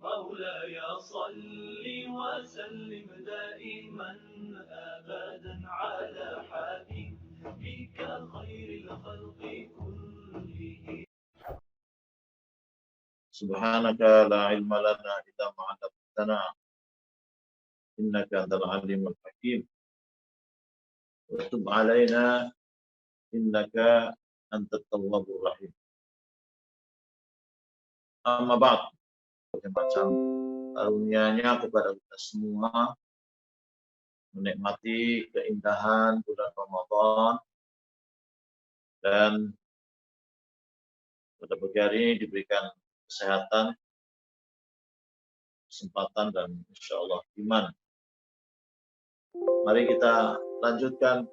مولاي صل وسلم دائما أبدا على حبيبك خير الخلق كلهم. سبحانك لا علم لنا إلا ما علمتنا إنك أنت العليم الحكيم وتب علينا إنك أنت التواب الرحيم. Amma ba'd, macam karunia-Nya kepada kita semua menikmati keindahan bulan Ramadan dan pada pagi hari ini diberikan kesehatan, kesempatan dan insya Allah iman. Mari kita lanjutkan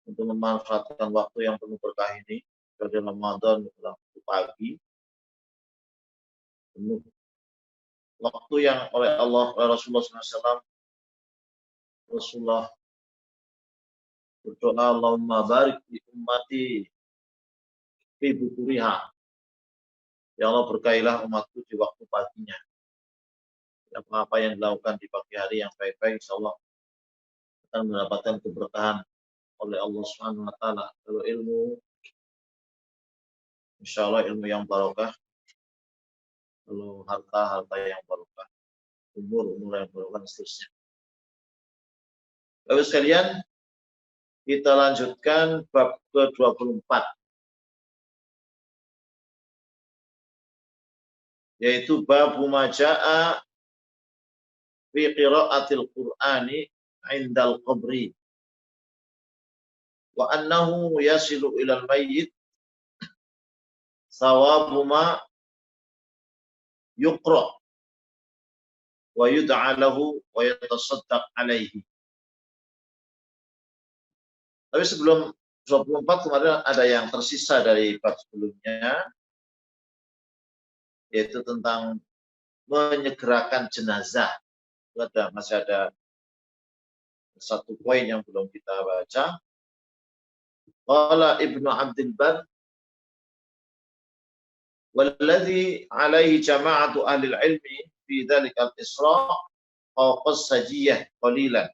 untuk memanfaatkan waktu yang penuh berkah ini pada Ramadan waktu pagi, penuh waktu yang oleh Allah, oleh Rasulullah SAW, Rasulullah berdoa, Allahumma barik di ummati fi bukuriha. Ya Allah, berkailah umatku di waktu paginya. Apa yang dilakukan di pagi hari yang baik-baik, insya Allah akan mendapatkan keberkahan oleh Allah Subhanahu Wa Taala. Kalau ilmu, insya Allah ilmu yang barokah. Kalau harta yang barokah. Umur yang barokah dan seterusnya. Bapak sekalian, kita lanjutkan bab ke-24. Yaitu bab maja'a fi qira'atil Qur'ani 'indal qabri wa annahu yasilu ilal mayyit sawabu ma yuqra wa yud'a lahu wa yatasaddaq alaihi. Tapi sebelum 24 kemarin ada yang tersisa dari bab sebelumnya, yaitu tentang menyegerakan jenazah. Masih ada satu poin yang belum kita baca. Qala Ibnu Abdul Bar, walladhi alaihi jama'atu ahli ilmi fi dzalika al-isra' fawqas sajiyah qalilan.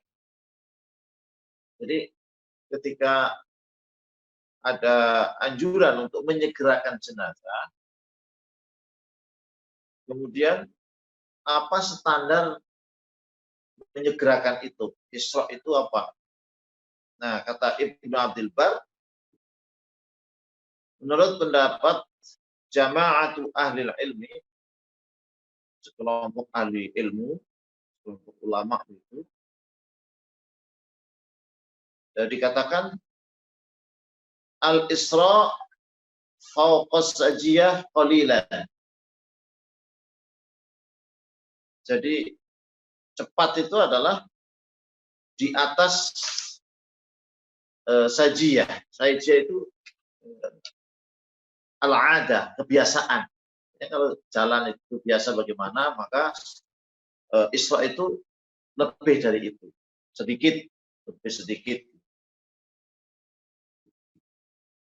Jadi ketika ada anjuran untuk menyegerakan jenazah, kemudian apa standar menyegerakan itu? Isra' itu apa? Nah, kata Ibnu Abdul Bar, menurut pendapat jama'atu ahli ilmi, sekelompok ahli ilmu, sekelompok ulama itu, dan dikatakan al-isra' fawqas sajiyah qalilan. Jadi cepat itu adalah di atas sajiyah. Sajiyah itu al-ada, kebiasaan. Ya, kalau jalan itu biasa bagaimana, maka isra itu lebih dari itu. Sedikit, lebih sedikit.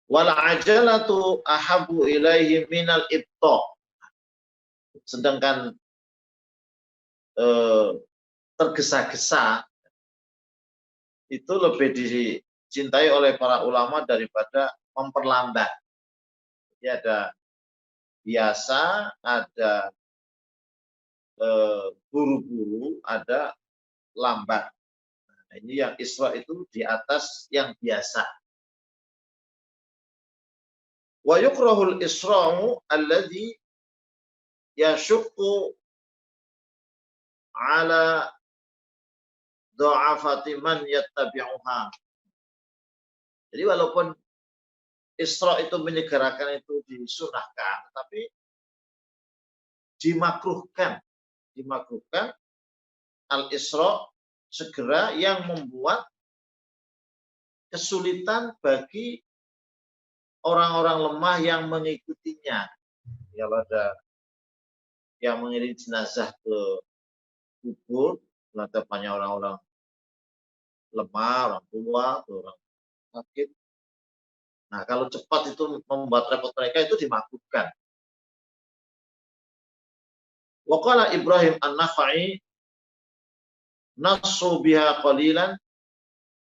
Wal ajalatu ahabu ilaihi minal ibta. Sedangkan tergesa-gesa itu lebih dicintai oleh para ulama daripada memperlambat. Jadi ada biasa, ada buru-buru, ada lambat. Nah, ini yang isra itu di atas yang biasa. Wa yukrahul isra'u alladhi yashuqqu ala dha'afati man yattabi'uha. Jadi walaupun isra itu menyegerakan itu disunahkan, tapi dimakruhkan al-isra segera yang membuat kesulitan bagi orang-orang lemah yang mengikutinya. Kalau ada yang mengirim jenazah ke kubur, ada banyak orang-orang lemah, orang tua, orang sakit. Nah, kalau cepat itu membuat repot mereka, itu dimakruhkan. Wa qala Ibrahim An-Nakhai nasu biha qalilan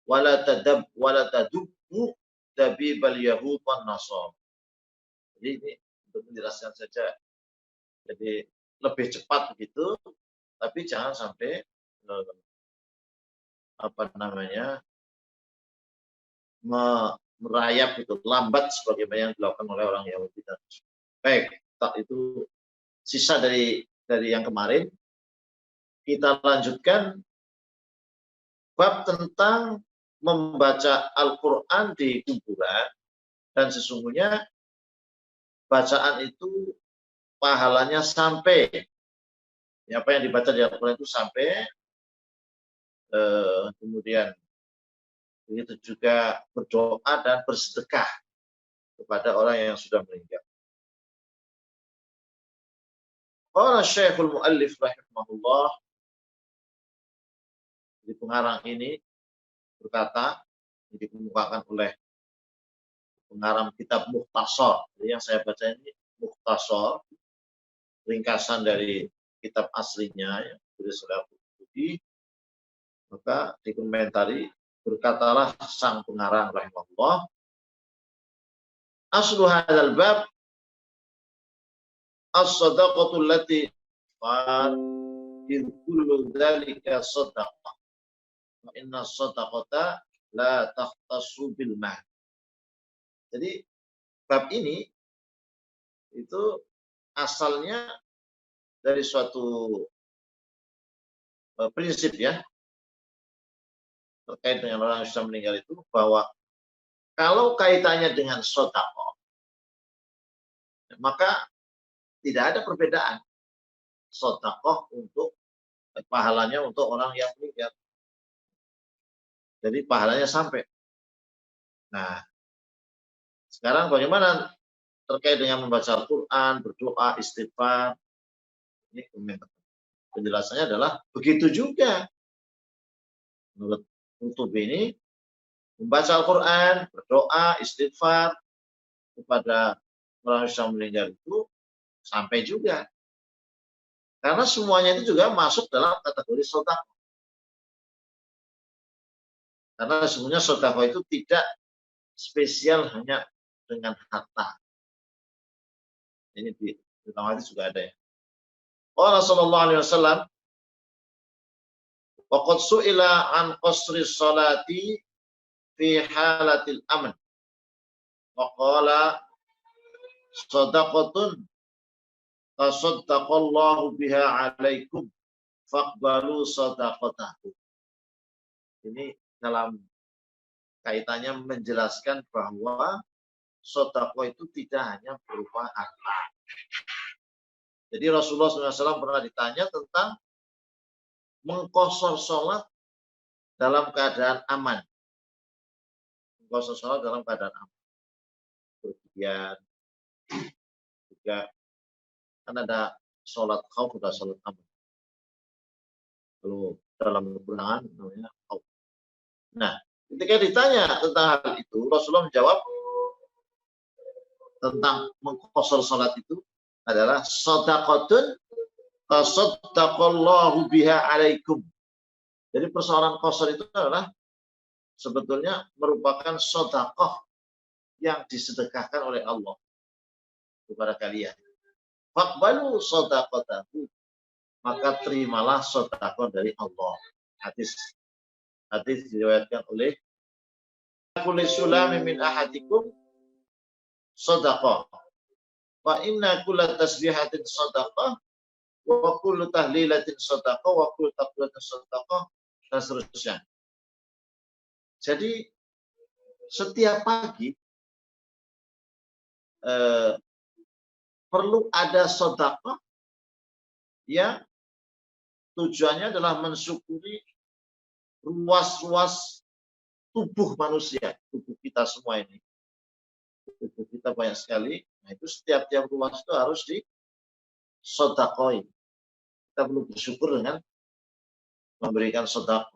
wala tadubbu dabibal yahud wan nasara. Jadi ini untuk menjelaskan saja. Jadi lebih cepat begitu, tapi jangan sampai merayap itu lambat sebagaimana yang dilakukan oleh orang Yahudi. Baik, itu sisa dari yang kemarin. Kita lanjutkan bab tentang membaca Al-Quran di kuburan, dan sesungguhnya bacaan itu pahalanya sampai, apa yang dibaca di Al-Quran itu sampai, kemudian begitu juga berdoa dan bersedekah kepada orang yang sudah meninggal. Qala Syekhul Mu'allif rahimahullah, di pengarang ini berkata, dikemukakan oleh pengarang kitab Mukhtasar. Jadi yang saya baca ini Mukhtasar, ringkasan dari kitab aslinya yang ditulis oleh Al-Qurtubi. Maka dikomentari, berkatalah sang pengarang rahimahullah, aslu hadzal bab as-sadaqatu allati qad kullu dzalika shadaqah wa inna shadaqata la takhtassu bil mal. Jadi bab ini itu asalnya dari suatu prinsip ya, terkait dengan orang yang sudah meninggal itu, bahwa kalau kaitannya dengan sedekah, maka tidak ada perbedaan sedekah untuk pahalanya untuk orang yang meninggal. Jadi pahalanya sampai. Nah, sekarang bagaimana terkait dengan membaca Al-Quran, berdoa, istighfar? Ini penjelasannya adalah begitu juga. Menurut Qurtubi ini, membaca Al-Quran, berdoa, istighfar kepada orang yang sudah meninggal itu sampai juga. Karena semuanya itu juga masuk dalam kategori sedekah. Karena sebenarnya sedekah itu tidak spesial hanya dengan harta. Ini di dalam hadis juga ada ya. Qala sallallahu alaihi wasallam, wa qad su'ila an qasri salati fi halatil amn. Wa qala sadaqatun tasaddaqallahu biha alaikum faqbalu sadaqatahu. Ini dalam kaitannya menjelaskan bahwa sedekah itu tidak hanya berupa harta. Jadi Rasulullah SAW pernah ditanya tentang mengqashar sholat dalam keadaan aman. Mengqashar sholat dalam keadaan aman. Kemudian juga kan ada sholat khauf, ada sholat aman. Kalau dalam peperangan namanya khauf. Nah, ketika ditanya tentang hal itu, Rasulullah menjawab tentang mengqashar sholat itu adalah shadaqatun tasaddaqallahu biha alaikum. Jadi persoalan qashar itu adalah sebetulnya merupakan sedekah yang disedekahkan oleh Allah kepada kalian. Faqbalu shadaqatahu, maka terimalah sedekah dari Allah. Hadis diriwayatkan oleh kulli sulami min ahadikum shadaqah wa inna kulla tasbihatin shadaqah wa kullu tahlilatin shadaqah wa kullu takbiratin shadaqah, dan seterusnya. Jadi setiap pagi perlu ada sedekah yang tujuannya adalah mensyukuri ruas-ruas tubuh manusia, tubuh kita semua ini. Tubuh kita banyak sekali. Nah, itu setiap ruas itu harus disedekahkan. Kita perlu bersyukur dengan memberikan sedekah.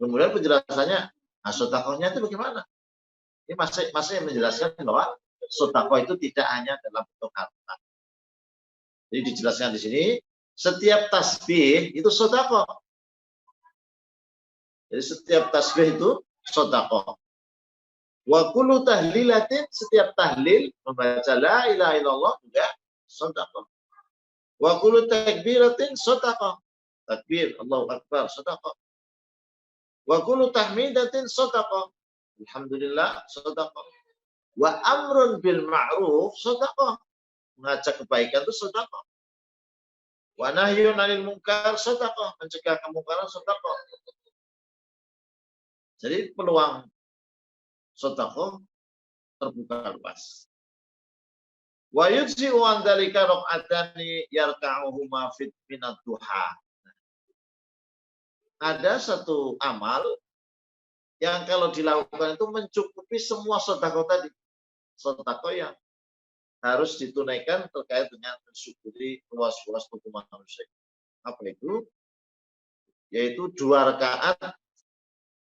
Kemudian penjelasannya, nah sedekahnya itu bagaimana? Ini masih menjelaskan bahwa sedekah itu tidak hanya dalam bentuk harta. Jadi dijelaskan di sini, setiap tasbih itu sedekah. Jadi setiap tasbih itu sedekah. Wa kullu tahlilatin, setiap tahlil membaca la ilaha illallah juga sedekah. Wa kullu takbiratin sedekah. Takbir Allahu akbar sedekah. Wa kullu tahmidatin sedekah. Alhamdulillah sedekah. Wa amrun bil ma'ruf sedekah. Mengajak kebaikan itu sedekah. Wa nahyun 'anil munkar sedekah, mencegah kemungkaran sedekah. Jadi peluang sedekah terbuka luas. Wa yujzi'u an dzalika raq'atani yarka'uhuma fit minad duha. Ada satu amal yang kalau dilakukan itu mencukupi semua sedekah tadi. Sedekah yang harus ditunaikan terkait dengan mensyukuri luas-luas tubuh manusia. Apa itu? Yaitu 2 rakaat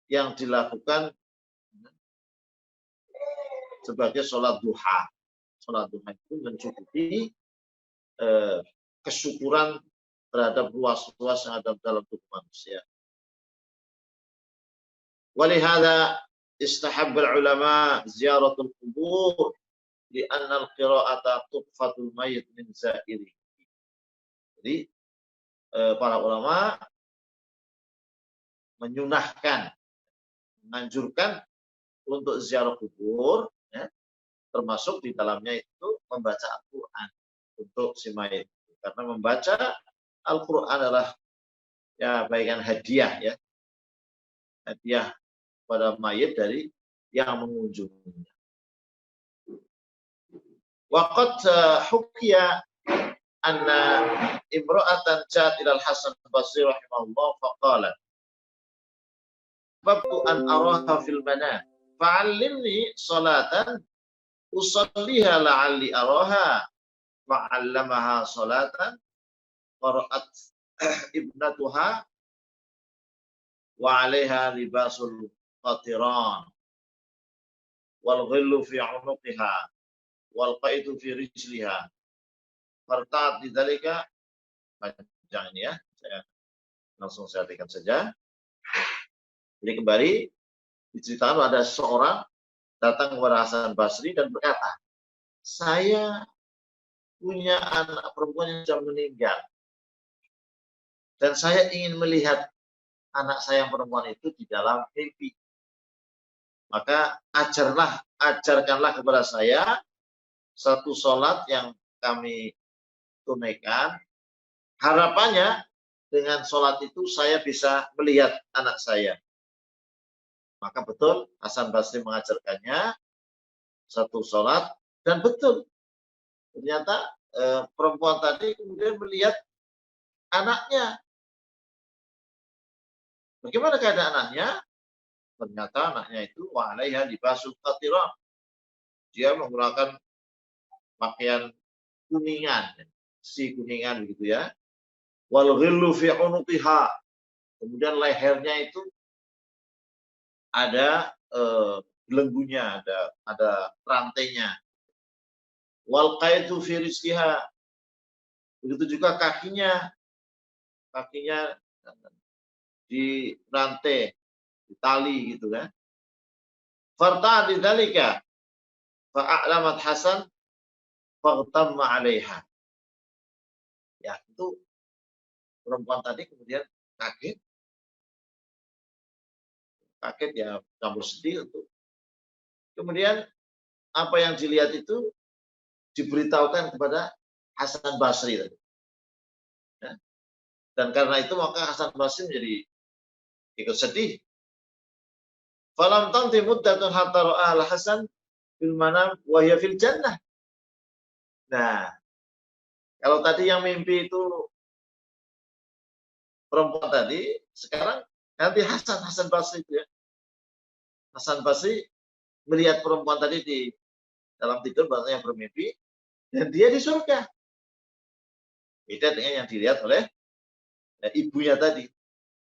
yang dilakukan sebagai sholat duha. Sholat duha itu mencukupi kesyukuran terhadap luas-luas yang ada dalam tubuh manusia. Walihada istahabbal ulama ziyaratul qubur li'anna al-qira'ata tuqfatul mayyit min za'iri. Jadi para ulama menyunahkan, menganjurkan untuk ziarah kubur, ya, termasuk di dalamnya itu membaca Al-Quran untuk si mayit. Karena membaca Al-Quran adalah ya bagian hadiah, ya, hadiah pada mayit dari yang mengunjunginya. Waqad hukiya anna imra'atan ja'at ila al-Hasan al-Basri rahimahullah faqalat babtu an araha fil manam fa'allimni salatan usalliha la'alli araha fa'allamaha salatan qara'at ibnatuha wa 'alaiha libasul qatiran wal ghillu fi 'unuqiha wal qaidu fi rijliha farta'at lidzalika. Panjang ini ya, saya artikan saja. Jadi kembali diceritakan ada seorang datang kepada Hasan Basri dan berkata, saya punya anak perempuan yang sudah meninggal dan saya ingin melihat anak saya yang perempuan itu di dalam mimpi. Maka ajarkanlah kepada saya satu sholat yang kami tunaikan. Harapannya dengan sholat itu saya bisa melihat anak saya. Maka betul Hasan Basri mengajarkannya satu sholat dan betul ternyata perempuan tadi kemudian melihat anaknya. Bagaimana keadaan anaknya? Ternyata anaknya itu wa 'alaiha libasul qatiran. Dia menggunakan pakaian kuningan, si kuningan begitu ya. Wal ghillu fi 'unuqiha. Kemudian lehernya itu ada belenggunya, ada rantainya. Wal qaidu fi rizqiha. Begitu juga kakinya di rantai, di tali gitu kan. Farta bidzalika fa'alamat Hasan faghtamma 'alaiha. Ya, itu perempuan tadi kemudian kaget ya, campur sedih itu. Kemudian apa yang dilihat itu diberitahukan kepada Hasan Basri tadi. Ya. Dan karena itu maka Hasan Basri menjadi ikut sedih. Falam tamti muddatun hatta ra'a al-Hasan fil manam wa hiya fil jannah. Nah, kalau tadi yang mimpi itu perempuan tadi, sekarang nanti Hasan Basri itu ya. Hasan Basri melihat perempuan tadi di dalam tidur, bahasanya yang bermimpi, dan dia di surga. Beda dengan yang dilihat oleh ibunya tadi.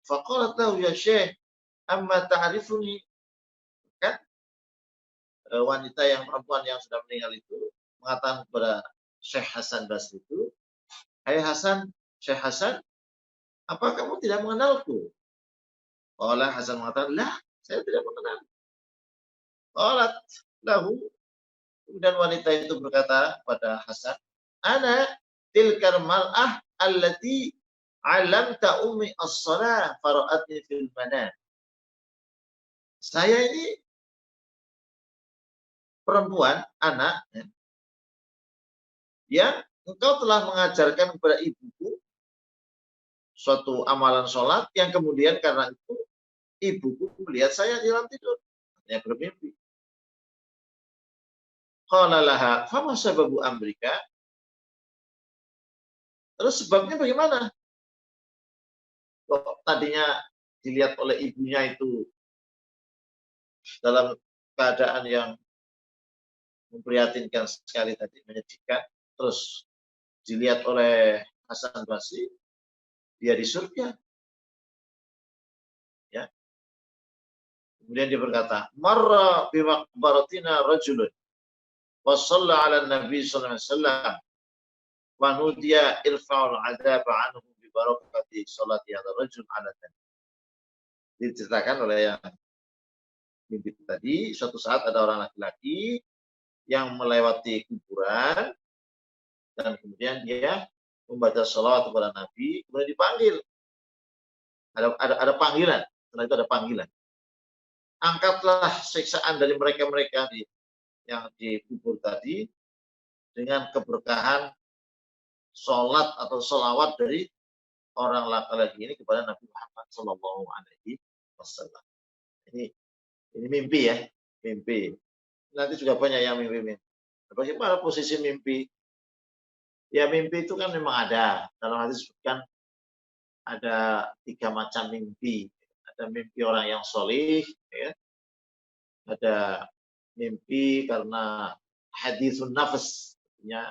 Faqalat lahu ya Syekh, amma ta'rifuni. Kan wanita yang perempuan yang sudah meninggal itu mengatakan kepada Syekh Hasan Basri itu, Hai Hasan, Syekh Hasan, apa kamu tidak mengenalku? Qala Hasan mengatakan, lah, saya tidak mengenal. Qalat lahu, kemudian wanita itu berkata pada Hasan, ana tilkal mar'ah allati 'allamta ummi as-shalah fara'atni fil manam. Saya ini perempuan, anak, ya, yang engkau telah mengajarkan kepada ibuku suatu amalan sholat yang kemudian karena itu ibuku melihat saya di dalam tidur, artinya bermimpi. Qala laha, fama sababu amrika? Terus sebabnya bagaimana? Kok tadinya dilihat oleh ibunya itu dalam keadaan yang memprihatinkan sekali tadi, menyedihkan, terus dilihat oleh Hasan Basri, dia di surga. Ya. Kemudian dia berkata, marra bimaqbaratina rajulun wa shalla 'ala nabi sallallahu alaihi wasallam wa nudiya irfa'ul 'adaba 'anhu bi barakati salati hadha rajul 'ala nabi. Diceritakan oleh yang mimpi tadi, suatu saat ada orang laki-laki yang melewati kuburan dan kemudian dia membaca salawat kepada Nabi, kemudian dipanggil. Ada panggilan, setelah itu ada panggilan. Angkatlah siksaan dari mereka-mereka yang dikubur tadi dengan keberkahan sholat atau sholawat dari orang laki-laki ini kepada Nabi Muhammad Sallallahu Alaihi Wasallam. Ini mimpi ya, mimpi. Nanti juga banyak yang mimpi. Bagaimana posisi mimpi? Ya mimpi itu kan memang ada. Dalam hadis disebutkan ada 3 macam mimpi. Ada mimpi orang yang solih, ya. Ada mimpi karena hadisun nafas, artinya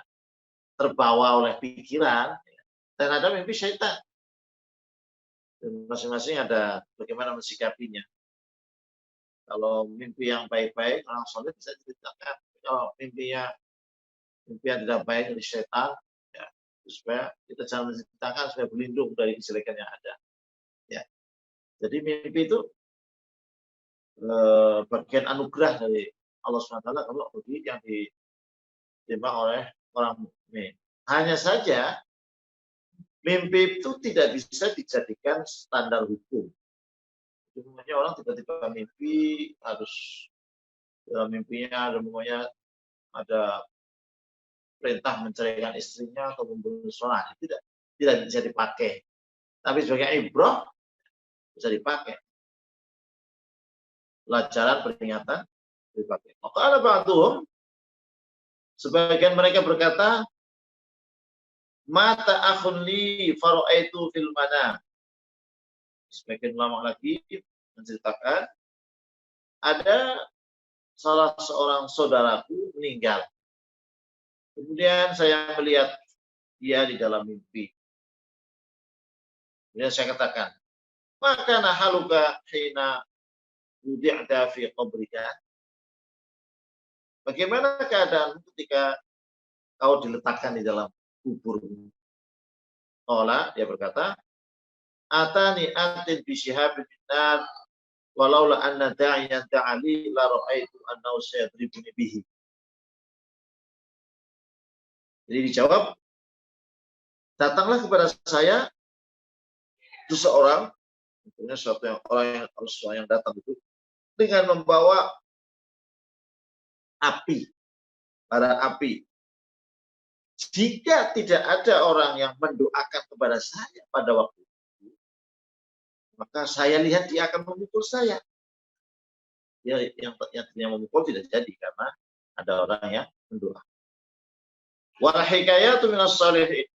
terbawa oleh pikiran, ya. Dan ada mimpi syaitan. Dan masing-masing ada bagaimana mensikapinya. Kalau mimpi yang baik-baik, orang solih bisa diceritakan. Kalau mimpi yang tidak baik dari syaitan, ya, supaya kita jangan menceritakan supaya berlindung dari kejelekan yang ada. Ya. Jadi mimpi itu bagian anugerah dari Allah SWT kalau bagi yang diterima oleh orang mukmin. Hanya saja mimpi itu tidak bisa dijadikan standar hukum. Sebenarnya orang tiba-tiba mimpi harus dalam mimpinya ada perintah menceraikan istrinya atau membunuh suami, tidak bisa dipakai. Tapi sebagai ibrah bisa dipakai. Pelajaran peringatan dipakai. Maka ada ba'duhum, sebagian mereka berkata, mata akhun li fara'aitu fil manam. Sebagian ulama lagi menceritakan ada salah seorang saudaraku meninggal. Kemudian saya melihat dia di dalam mimpi. Kemudian saya katakan, maka nahaluka hina wudi'ta fi qabrika. Bagaimana keadaanmu ketika kau diletakkan di dalam kuburmu? Qala, dia berkata, atani atin bi shihabin nar walaula anna da'iyan ta'ali la ra'aitu annahu sayadribuni bihi. Jadi dijawab, datanglah kepada saya seseorang, tentunya orang yang datang itu dengan membawa api, bara api. Jika tidak ada orang yang mendoakan kepada saya pada waktu itu, maka saya lihat dia akan memukul saya. Yang memukul tidak jadi karena ada orang yang mendoakan. Wal hikayatu minas shalihin.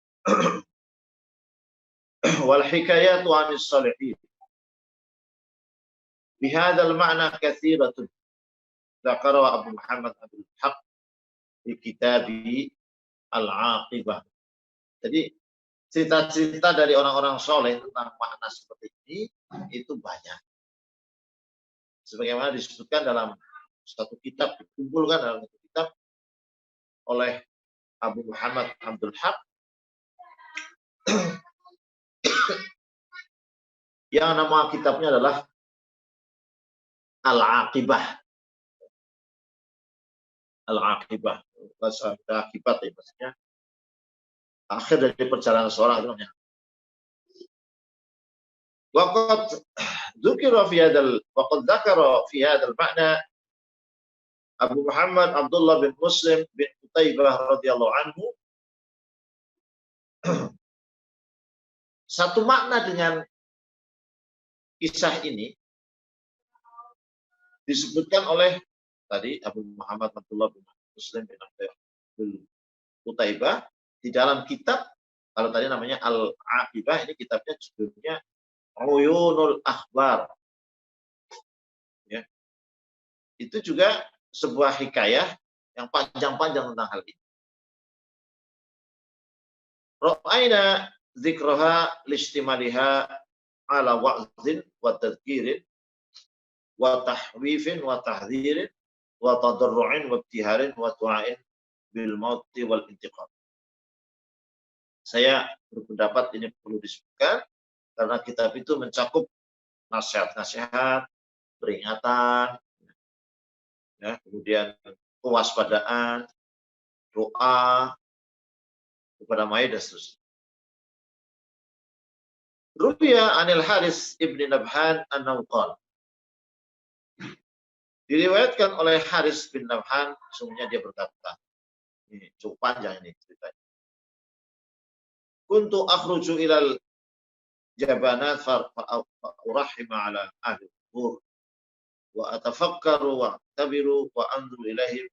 Wal hikayatu 'anis shalihin. Bihadzal ma'na katsiratun. Dzakara Abu Muhammad Abdul Haq di kitabih Al-Aqibah. Jadi cerita-cerita dari orang-orang soleh tentang makna seperti ini itu banyak. Sebagaimana disebutkan dalam satu kitab, dikumpulkan dalam satu kitab oleh Abu Muhammad Abdul Haq Yang nama kitabnya adalah Al-Aqibah. Al-Aqibah. Bahasa akibat ya maksudnya. Akhir dari perjalanan seorang itu namanya. Waqad dzukira fi hadzal waqad dzakara fi hadzal ma'na Abu Muhammad Abdullah bin Muslim bin Qutaibah radhiyallahu anhu. Satu makna dengan kisah ini disebutkan oleh tadi Abu Muhammad Abdullah bin Muslim bin Qutaibah di dalam kitab, kalau tadi namanya Al-Aqibah, ini kitabnya judulnya Uyunul Akhbar. Ya. Itu juga sebuah hikayah yang panjang-panjang tentang hal ini. Ra'ayna dzikraha listimaliha ala wa'zin wa tadhkirin wa tahwifin wa tahdhirin wa tadarru'in wa ibtiharin wa du'ain bil mauti wal intiqam. Saya berpendapat ini perlu disebutkan karena kitab itu mencakup nasihat-nasihat, peringatan, ya, kemudian kewaspadaan, doa kepada mayit dan seterusnya. Rubiya anil Haris ibn Nabhan an-Nawqal. Diriwayatkan oleh Haris bin Nabhan, sesungguhnya dia berkata, ini cukup panjang ini ceritanya. Kuntu akhruju ilal jabanat fa'urahima ala ahli kubur wa atafakkaru wa tabiru wa anzur ilaihim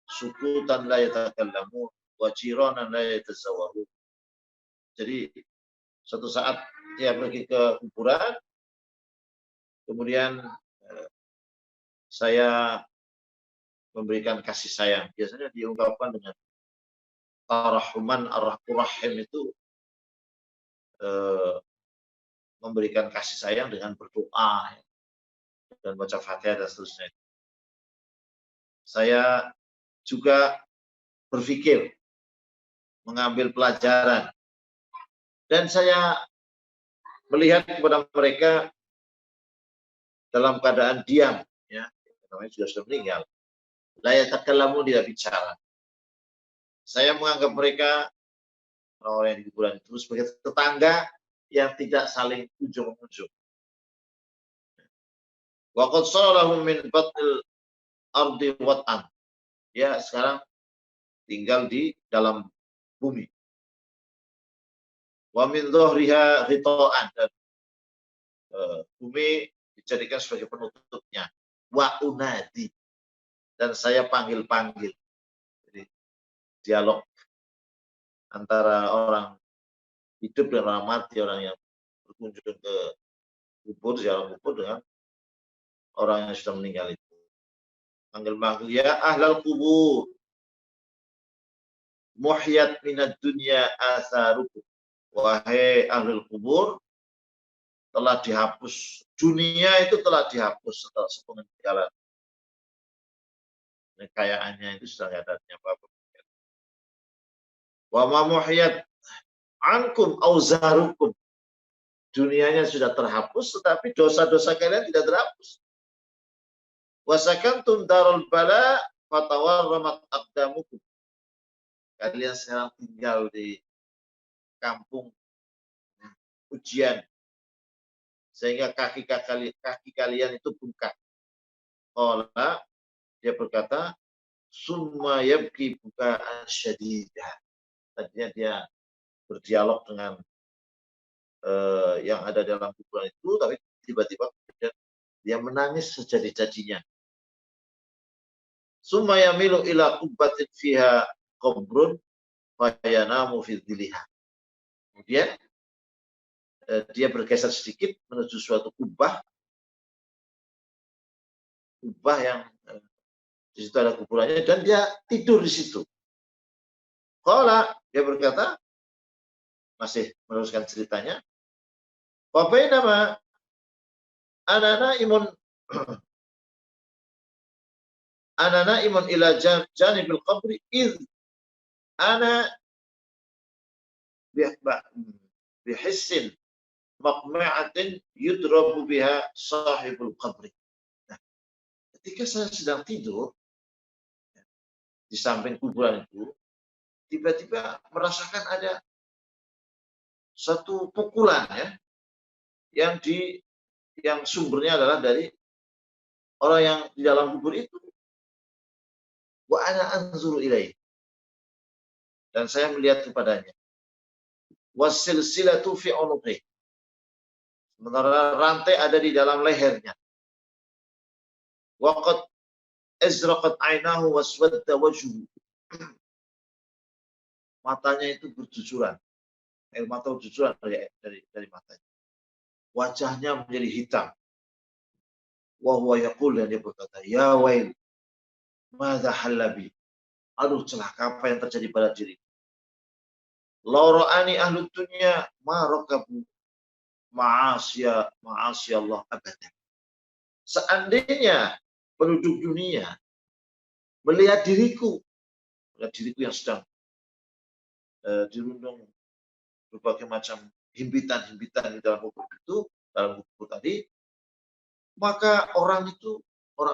sukutan la yatakallamun wa jiranan la yatazawwarun. Jadi suatu saat dia pergi ke kuburan, kemudian saya memberikan kasih sayang. Biasanya diungkapkan dengan tarahuman ar-rahim, itu memberikan kasih sayang dengan berdoa dan baca Fatihah dan seterusnya. Saya juga berpikir, mengambil pelajaran, dan saya melihat kepada mereka dalam keadaan diam, ya, namanya sudah meninggal. La yatakallamu, tidak bicara. Saya menganggap mereka orang yang di kuburan itu sebagai tetangga yang tidak saling ujung-ujung. Wa qad salahum min batnil ardi wat'an. Ya, sekarang tinggal di dalam bumi. Wa min dhahriha ghita'an, dan bumi dijadikan sebagai penutupnya. Wa unadi, dan saya panggil-panggil. Jadi dialog antara orang hidup dan orang mati, orang yang berkunjung ke kubur, ziarah kubur, dengan orang yang sudah meninggal itu. Panggil-panggil, ya ahlal kubur, muhyat minad dunya atharukum. Wahai ahlul kubur, telah dihapus, dunia itu telah dihapus setelah sepeninggalan. Kekayaannya itu sudah tidak ada apa-apa. Wa ma muhyat ankum auzarukum. Dunianya sudah terhapus, tetapi dosa-dosa kalian tidak terhapus. Wasakantum darul bala fatawarramat aqdamukum. Kalian sekarang tinggal di kampung ujian, sehingga kaki kalian itu bengkak. Allah, dia berkata, summa yabki bukaan syadidah. Tadinya dia berdialog dengan yang ada dalam kuburan itu, tapi tiba-tiba dia menangis sejadi-jadinya. Summa yamilu ila qubbatin fiha qabrun fayanamu fi dhilliha. Kemudian dia bergeser sedikit menuju suatu kubah yang di situ ada kuburannya, dan dia tidur di situ. Qala, dia berkata, masih meneruskan ceritanya, wa bainama ana naimun ila janibil qabri id ana bihissin maqma'atin yudrabu biha sahibul qabri. Nah, ketika saya sedang tidur di samping kuburan itu, tiba-tiba merasakan ada satu pukulan ya, yang sumbernya adalah dari orang yang di dalam kubur itu. Wa ana anzuru ilaih, dan saya melihat kepadanya. Wasilsilatu fi unuqih, sementara rantai ada di dalam lehernya. Waqad azraqat ainahu waswadda wajhuhu, matanya itu bercucuran, air mata bercucuran dari matanya. Wajahnya menjadi hitam. Wa huwa yaqul, dan dia berkata, ya wail, madza halabi, aduh celaka apa yang terjadi pada diri. Law ra'ani ahlu dunya ma rakabu ma'asya Allah abadan. Seandainya penduduk dunia melihat diriku yang sedang dirundung berbagai macam himpitan-himpitan di dalam kubur itu, dalam kubur tadi, maka orang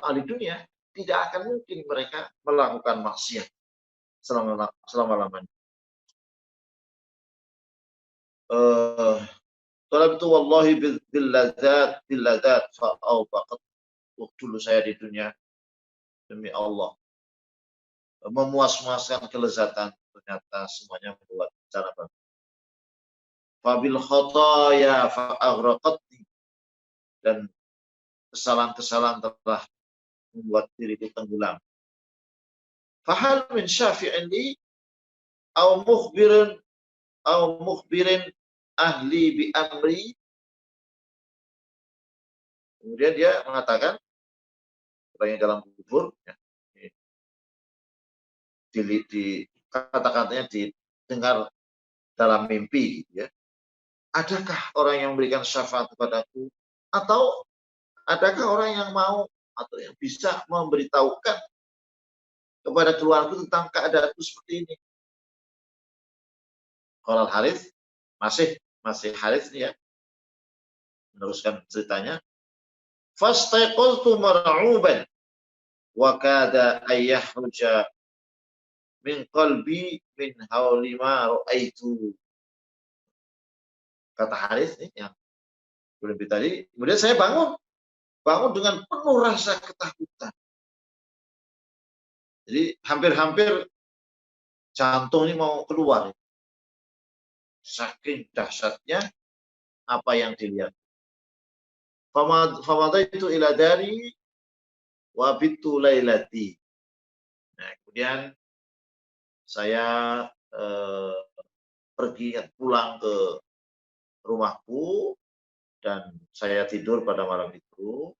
ahli dunia tidak akan mungkin mereka melakukan maksiat selama-lamanya. Talab itu wallahi billadzat fa'awbaqat. Dulu saya di dunia, demi Allah, memuas-muaskan kelezatan, ternyata semuanya membuat cara bagus. Fabil khotoya fa'aghraqatni, dan kesalahan-kesalahan telah membuat diriku tenggelam. Fahal min syafi'in li aw mukhbirin ahli bi amri. Kemudian dia mengatakan, orang yang dalam kubur, ya, kata-katanya didengar dalam mimpi, gitu ya. Adakah orang yang memberikan syafaat kepadaku, atau adakah orang yang mau atau yang bisa memberitahukan kepada keluarga tentang keadaanku seperti ini? Kalau Harits, masih Harits nih ya, meneruskan ceritanya. Fastaiqultu mar'uban wa kada ayyahruja min qalbi min hauli ma ra'aitu. Kata Harits nih yang berlebih tadi, kemudian saya bangun dengan penuh rasa ketakutan. Jadi hampir-hampir jantung ini mau keluar. Saking dahsyatnya apa yang dilihat. Famadaitu ila dari wa bitu lailati. Nah, kemudian saya pergi pulang ke rumahku dan saya tidur pada malam itu.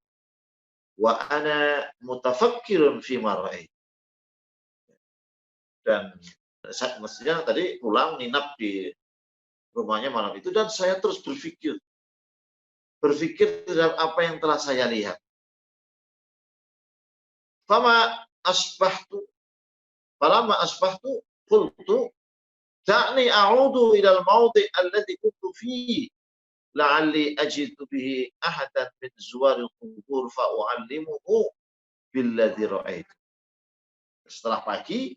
Wa ana mutafakkirun fi marai. Dan mestinya tadi pulang nginap di rumahnya malam itu, dan saya terus berpikir dalam apa yang telah saya lihat. Falamma asbahtu qultu da'ni a'udu ila al-mawdi' alladhi kuntu fihi la'alli ajidu bihi ahadan min zuwar al-qubur fa u'allimuhu billadhi ra'aitu. Setelah pagi,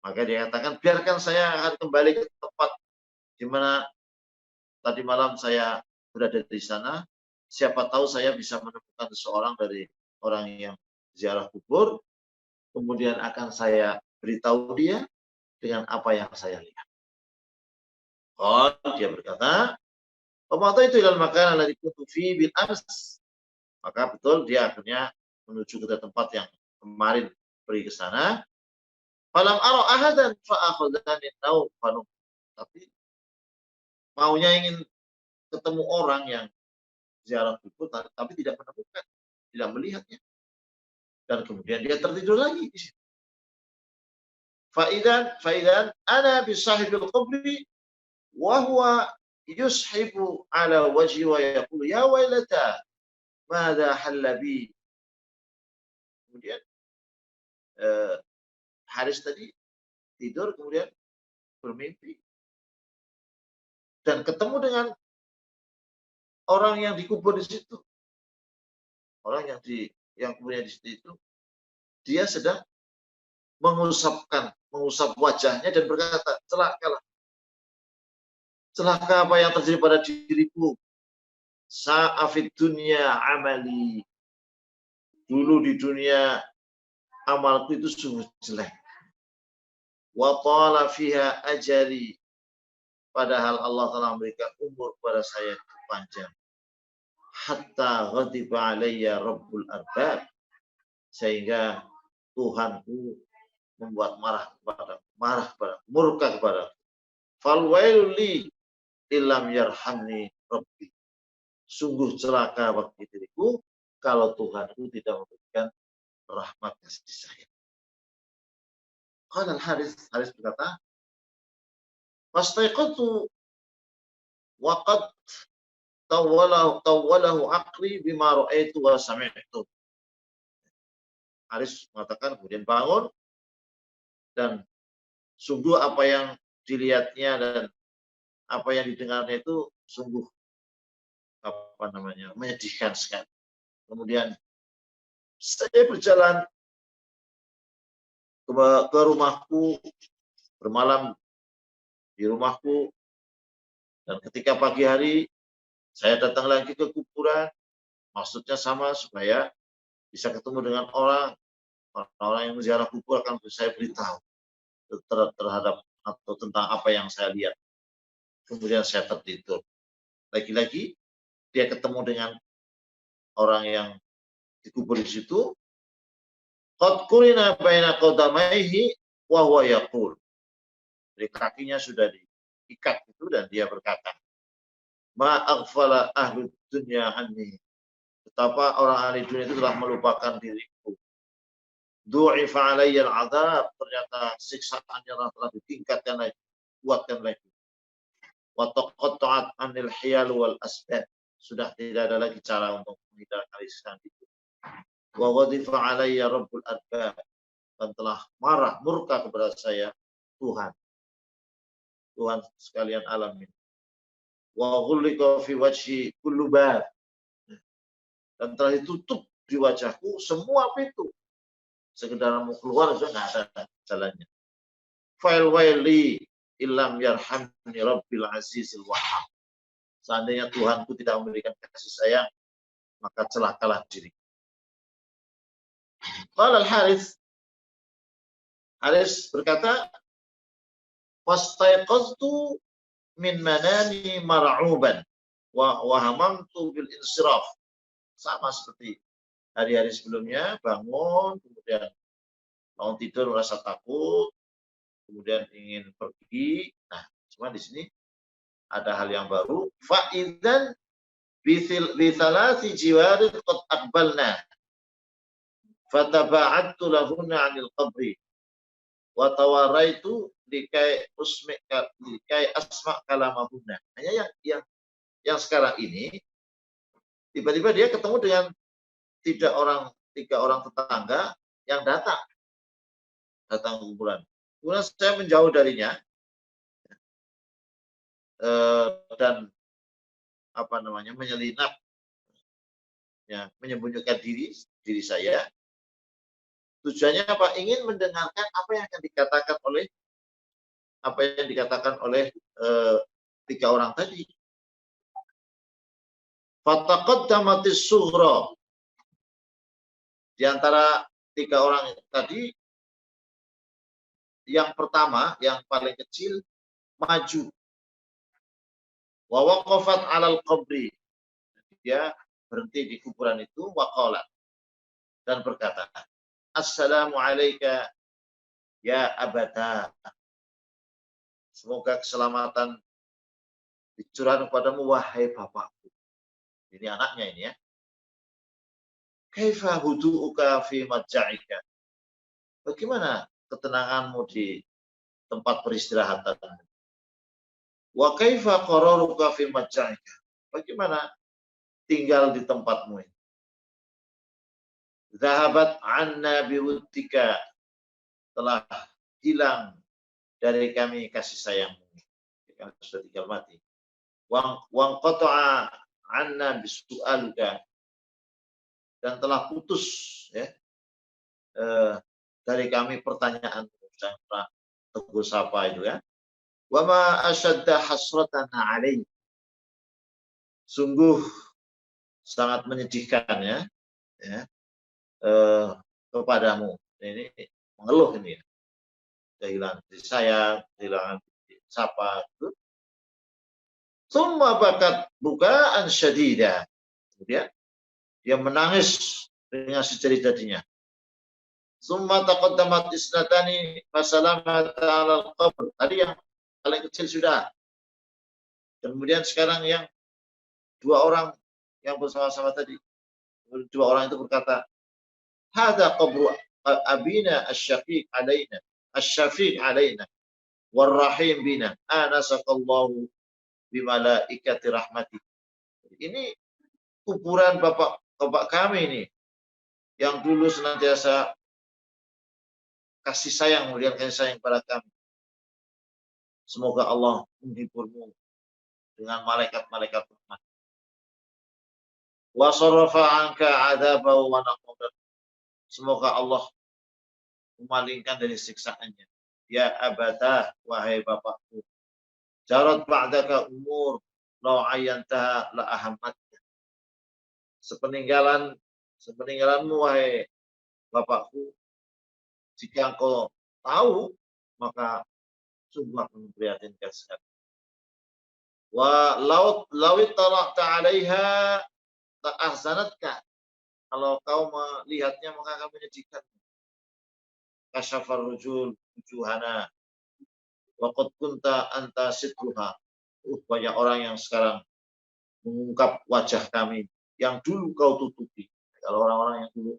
maka dia katakan, biarkan saya akan kembali ke tempat di mana tadi malam saya berada di sana. Siapa tahu saya bisa menemukan seseorang dari orang yang ziarah kubur, kemudian akan saya beritahu dia dengan apa yang saya lihat. Dia berkata, "Pemata itu dalam makanan dari kutufi bin ams." Maka betul dia akhirnya menuju ke tempat yang kemarin pergi ke sana. Falam ara ahadan fa akhadani naum fanu. Tapi maunya ingin ketemu orang yang ziarah kubur, tapi tidak menemukan, tidak melihatnya. Dan kemudian dia tertidur lagi di situ. Faidan ana bi sahibil qabri wa huwa yushibu ala wajhi wa yaqulu ya wailata madza halla bi. Kemudian Haris tadi tidur, kemudian bermimpi dan ketemu dengan orang yang dikubur di situ. Orang yang kemudian di situ itu, dia sedang mengusap wajahnya dan berkata, celaka apa yang terjadi pada diriku. Sa'afid dunya amali. Dulu di dunia amalku itu sungguh jelek. Wa tala fiha ajali. Padahal Allah telah memberikan umur kepada saya itu panjang. Hatta ghadiba alayya rabbul arbab. Sehingga Tuhanku membuat murka kepada. Fal wailul li illam yarhamni rabbi. Sungguh celaka bagi diriku kalau Tuhanku tidak memberikan rahmat kasih sayang. Qala Haris berkata, "Fastaiqatu wa qad tawwalahu aqli bima ra'aitu wa sami'tu." Haris mengatakan kemudian bangun dan sungguh apa yang dilihatnya dan apa yang didengarnya itu sungguh menyedihkan sekali. Kemudian saya berjalan ke rumahku, bermalam di rumahku, dan ketika pagi hari saya datang lagi ke kuburan, maksudnya sama supaya bisa ketemu dengan orang yang menziarah kubur akan saya beritahu terhadap atau tentang apa yang saya lihat. Kemudian saya tertidur. Lagi-lagi dia ketemu dengan orang yang dikubur di situ. Qad qurina baina qadamaihi wa huwa yaqul. Jadi kakinya sudah diikat itu dan dia berkata, "Ma aghfala ahli dunya anni." Betapa orang ahli dunia itu telah melupakan diriku. Du'ifa alayya al-'adzab, ternyata siksaannya telah ditingkatkan lagi, kuatkan lagi. Wa taqatta'at 'anil hiyal wal asbab. Sudah tidak ada lagi cara untuk menghindarkan siksa itu. Wa ghadifa alayya rabbul arbab, dan telah murka kepada saya Tuhan sekalian alamin. Wa ghulliqa fi wajhi kullu bab, dan telah ditutup di wajahku semua pintu. Sekedar mau keluar sudah nggak ada jalannya. Fa'il waili illam yarhamni rabbil azizil wahhab. Seandainya Tuhanku tidak memberikan kasih sayang, maka celakalah diri. Qala Haris berkata, "Fastaiqaztu min manami mar'uban wa hamamtu bil insiraf." Sama seperti hari-hari sebelumnya, bangun, kemudian bangun tidur merasa takut, kemudian ingin pergi. Nah, cuma di sini ada hal yang baru. Fa'idzan bi thalathi jiwarin qad aqbalna fataba'adtu lahunna 'anil qabri wa tawaraitu likai asma' kalamahunna. Hanya yang sekarang ini tiba-tiba dia ketemu dengan tiga orang tetangga yang datang ke kuburan. Kemudian saya menjauh darinya dan menyelinap, ya, menyembunyikan diri saya. Tujuannya apa? Ingin mendengarkan apa yang dikatakan oleh tiga orang tadi. Fataqaddamatis sughra. Di antara tiga orang tadi, yang pertama, yang paling kecil, maju. Wa waqafat 'alal qabri. Dia berhenti di kuburan itu, waqala, dan berkata, "Assalamu alayka ya abata." Semoga keselamatan dicurahkan kepadamu wahai bapakku. Ini anaknya ini, ya. Kaifa hudu'uka fi madja'ika. Bagaimana ketenanganmu di tempat peristirahatan? Wa kaifa qararuka fi madja'ika. Bagaimana tinggal di tempatmu ini? Zahabat anna biwuddika. Telah hilang dari kami kasih sayangmu. Karena sudah tinggal mati. Wang qata'a anna bisu'aluka, dan telah putus ya dari kami pertanyaan tegur sapa itu ya. Wa ma ashadda hasratana alaih, sungguh sangat menyedihkan ya kepadamu. Ini mengeluh ini ya, kehilangan sayang, kehilangan sapa itu. Tsumma bakat bukaan syadida, kemudian dia menangis dengan sejerit-jerinya. Tsumma taqaddamat isnatani fasalamata 'alal qabr, tadi yang paling kecil sudah. Kemudian sekarang yang dua orang yang bersama-sama tadi, dua orang itu berkata, "Hadza qabru abina asy-syafiq alaina war-rahim bina, anasakallahu bimalaikati rahmati." Ini kuburan bapak kami ini yang dulu senantiasa kasih sayang, kemudian kasih sayang pada kami. Semoga Allah menghiburmu dengan malaikat-malaikat rahmat. Wa sarafa anka adzabahu wa naqabahu, semoga Allah memalingkan dari siksaannya. Ya abata, wahai bapakku, jarat ba'daka umur law ayyantaha la ahammatnya. Sepeninggalanmu wahai bapakku, jika engkau tahu maka sungguh akan memprihatinkan sekali. Wa lawit talaqta 'alaiha la ahzanatka, kalau kau melihatnya maka akan menyedihkan. Kasyafar rujul wujuhana wa qad kunta anta sitruha, banyak orang yang sekarang mengungkap wajah kami yang dulu kau tutupi. Kalau orang-orang yang dulu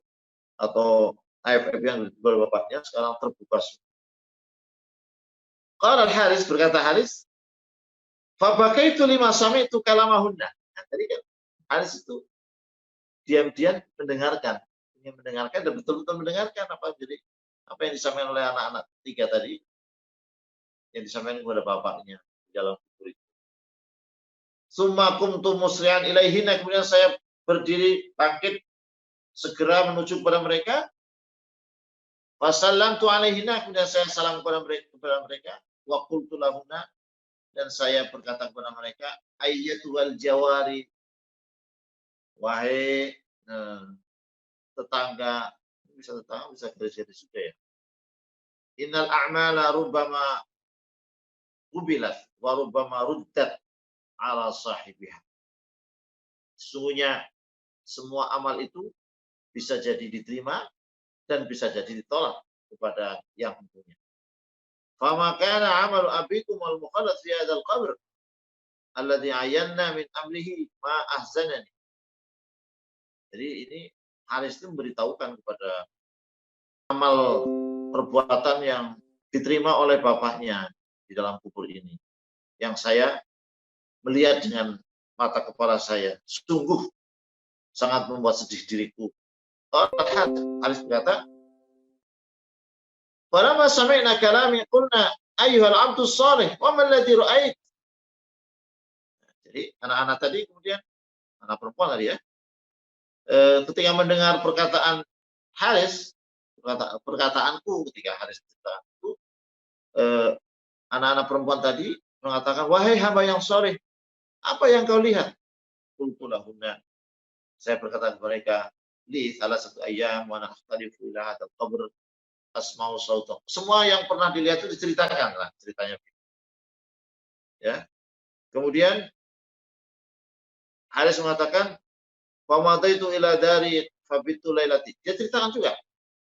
atau AFF yang dulu bapaknya sekarang terbuka. Qala al-Haris, berkata Haris, fa bakaitu lima sami'tu kalamahunna. Nah, tadi kan Haris itu diam-diam mendengarkan dan betul-betul mendengarkan apa yang disampaikan oleh anak-anak tiga tadi, yang disampaikan kepada bapaknya di dalam kubur itu. Summa kumtu musri'an ilaihina, kemudian saya berdiri bangkit segera menuju kepada mereka. Fasallamtu alaihina, kemudian saya salam kepada mereka. Wa qultu lahunna, dan saya berkata kepada mereka, ayyatul jawari, wahai tetangga, bisa garis-garis juga ya. Innal a'mala rubbama qubilat wa rubbama ruddat ala sahibiha. Sesungguhnya semua amal itu bisa jadi diterima dan bisa jadi ditolak kepada yang mempunyai. Fama kana amalu abikum wal mukhallat fi hadzal qabr alladhi ayanna min amlihi ma ahzanani. Jadi ini Haris itu memberitahukan kepada amal perbuatan yang diterima oleh bapaknya di dalam kubur ini, yang saya melihat dengan mata kepala saya, sungguh sangat membuat sedih diriku. Haris berkata, "Falamma sami'na kalami qulna ayyuhal 'abdus salih wa ma alladhi ra'ait." Jadi anak-anak tadi kemudian, anak perempuan tadi ya, ketika mendengar perkataan Haris, perkataanku ketika Haris berkataanku, anak-anak perempuan tadi mengatakan, wahai hamba yang soleh, apa yang kau lihat? Qultu lahunna, saya berkata kepada mereka, li salah satu ayam wa nakhtalifu ila hadzal qabr asma'u sauta. Semua yang pernah dilihat itu diceritakan lah ceritanya. Ya. Kemudian Haris mengatakan, famadaitu ila dari fabitu lailati. Dia ceritakan juga.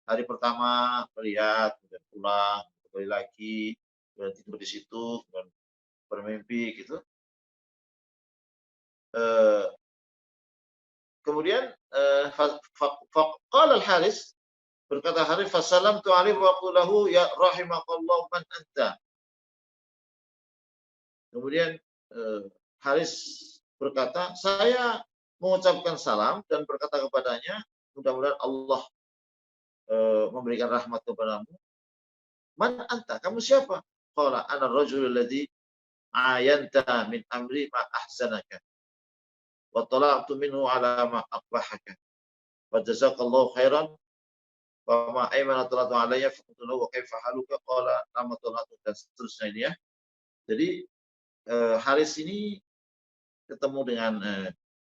Hari pertama melihat, kemudian pulang, kembali lagi, kemudian tidur di situ, kemudian bermimpi gitu. Kemudian faqala al-Haris, berkata Haris, fasallamtu alaihi wa qulahu ya rahimakallahu man anta. Kemudian Haris berkata, saya mengucapkan salam dan berkata kepadanya, mudah-mudahan Allah memberikan rahmat kepadamu. Man anta, kamu siapa? Qala ana ar-rajul alladhi ayanta min amri ma ahsanaka wa talaqtu minhu ala ma aqbahaka wa jazakallahu khairan wa ma aymana talatu alayya fa qultu lahu wa kaifa haluka qala lama talatu, dan seterusnya ini ya. Jadi Haris ini ketemu dengan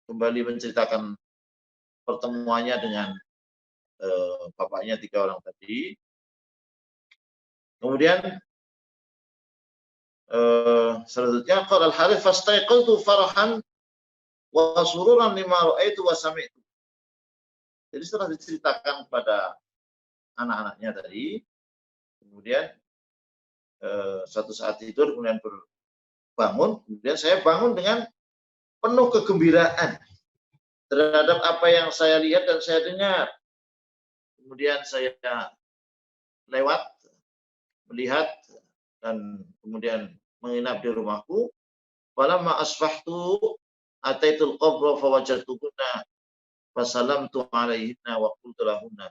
kembali menceritakan pertemuannya dengan bapaknya 3 orang tadi. Kemudian selanjutnya qala al-Harith fastaiqaltu farahan wa sururan lima ra'aitu wa sami'tu. Jadi setelah diceritakan kepada anak-anaknya tadi, kemudian suatu saat tidur kemudian bangun, kemudian saya bangun dengan penuh kegembiraan terhadap apa yang saya lihat dan saya dengar. Kemudian saya lewat, melihat, dan kemudian menginap di rumahku. Falamma asbahtu ataitul qabra fawajadtukunna fasalamtu alaihinna wa qultu lahunna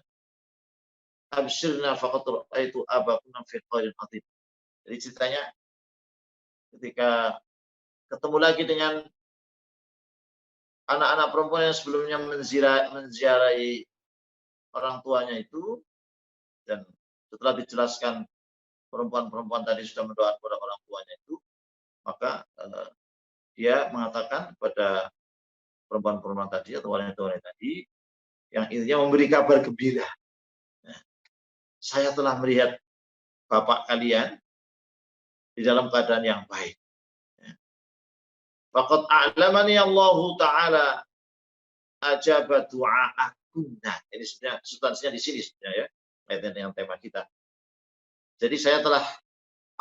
abshirna faqad ra'aitu abakunna fi khairin atim. Jadi ceritanya ketika ketemu lagi dengan anak-anak perempuan yang sebelumnya menziarahi orang tuanya itu, dan setelah dijelaskan perempuan-perempuan tadi sudah mendoakan kepada orang tuanya itu, maka dia mengatakan kepada perempuan-perempuan tadi atau wanita-wanita tadi yang intinya memberi kabar gembira, saya telah melihat bapak kalian di dalam keadaan yang baik. Faqad a'lamani Allahu ta'ala ajaba du'a'akunna. Ini sebenarnya substansinya di sini sebenarnya ya, kaitan dengan tema kita. Jadi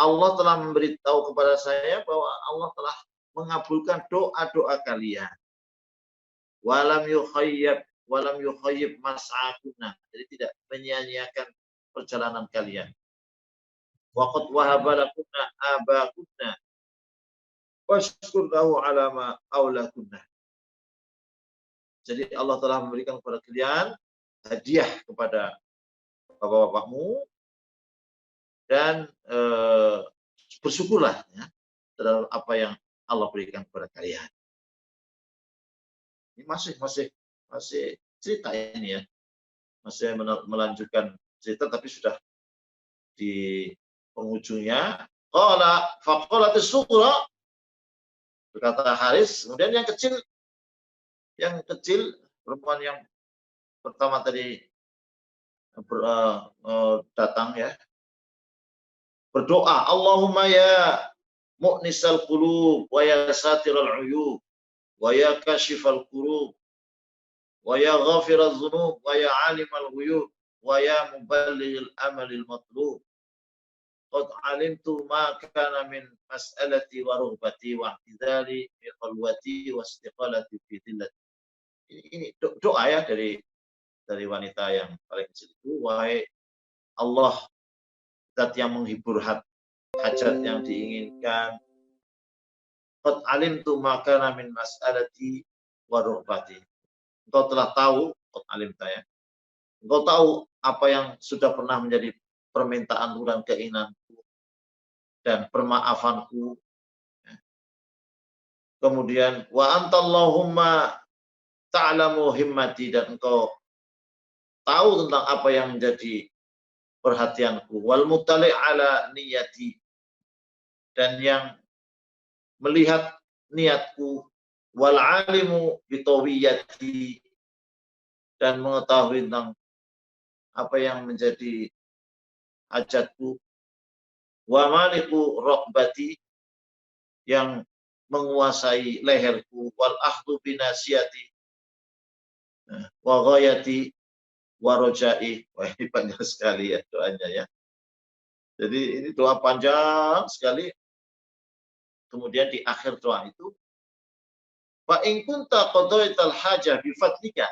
Allah telah memberitahu kepada saya bahwa Allah telah mengabulkan doa-doa kalian. Walam yukhayyib mas'akunna. Jadi tidak menyia-nyiakan perjalanan kalian. Waqad wahaba lakunna abakunna washkurnahu ala ma aulakunna. Jadi Allah telah memberikan kepada kalian hadiah kepada bapak-bapakmu, dan bersyukurlah ya terhadap apa yang Allah berikan kepada kalian. Ini masih cerita ini ya, masih melanjutkan cerita tapi sudah di penghujungnya. Qala faqalatis sughra, berkata Haris, kemudian yang kecil perempuan yang pertama tadi datang ya, berdoa, Allahumma ya mu'nisal qulub wa ya satiral uyub wa ya kashifal qulub wa ya ghafiraz dzunub wa ya alimal ghuyub wa ya muballighil amalil matlub qad alimtu ma kana min mas'alati wa rughbati wa i'tidali fi khalwati wa istiqalati fi dhillati. Ini doa ya dari wanita yang paling kecil itu. Wahai Allah, zat yang menghibur hajat yang diinginkan, qad alimtu ma kana min mas'alati wa rughbati. Engkau telah tahu, qad alimta ya, engkau tahu apa yang sudah pernah menjadi permintaanku dan keinginanku dan permaafanku. Kemudian wa antallahumma ta'lamu himmati, dan engkau tahu tentang apa yang menjadi perhatianku, wal mutali' ala niyati, dan yang melihat niatku, wal alimu bitawiyati, dan mengetahui tentang apa yang menjadi hajatku, wa maliku raqbati, yang menguasai leherku, wal ahdu binasiyati, wa ghayati wa rojai. Wah, ini panjang sekali ya doanya ya. Jadi ini doa panjang sekali. Kemudian di akhir doa itu, fa in kunta qadaital hajah bi fadlika,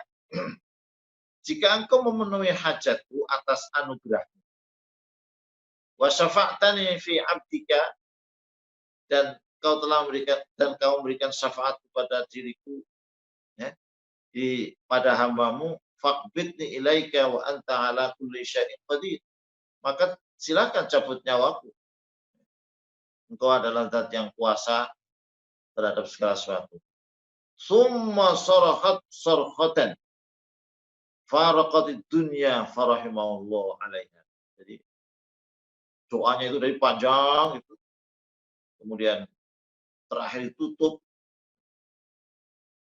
jika engkau memenuhi hajatku atas anugerahmu, wa syafa'tani fi 'abdika, dan kau telah memberikan syafaat kepada diriku ya, pada hambamu, faqbidni ilaika wa anta ala kulli syai'in qadir, maka silakan cabut nyawaku, engkau adalah zat yang kuasa terhadap segala sesuatu. Summa sarahat sarkhatan faraqatid dunya farahimahullah alaiha. Jadi doanya itu dari panjang itu. Kemudian terakhir ditutup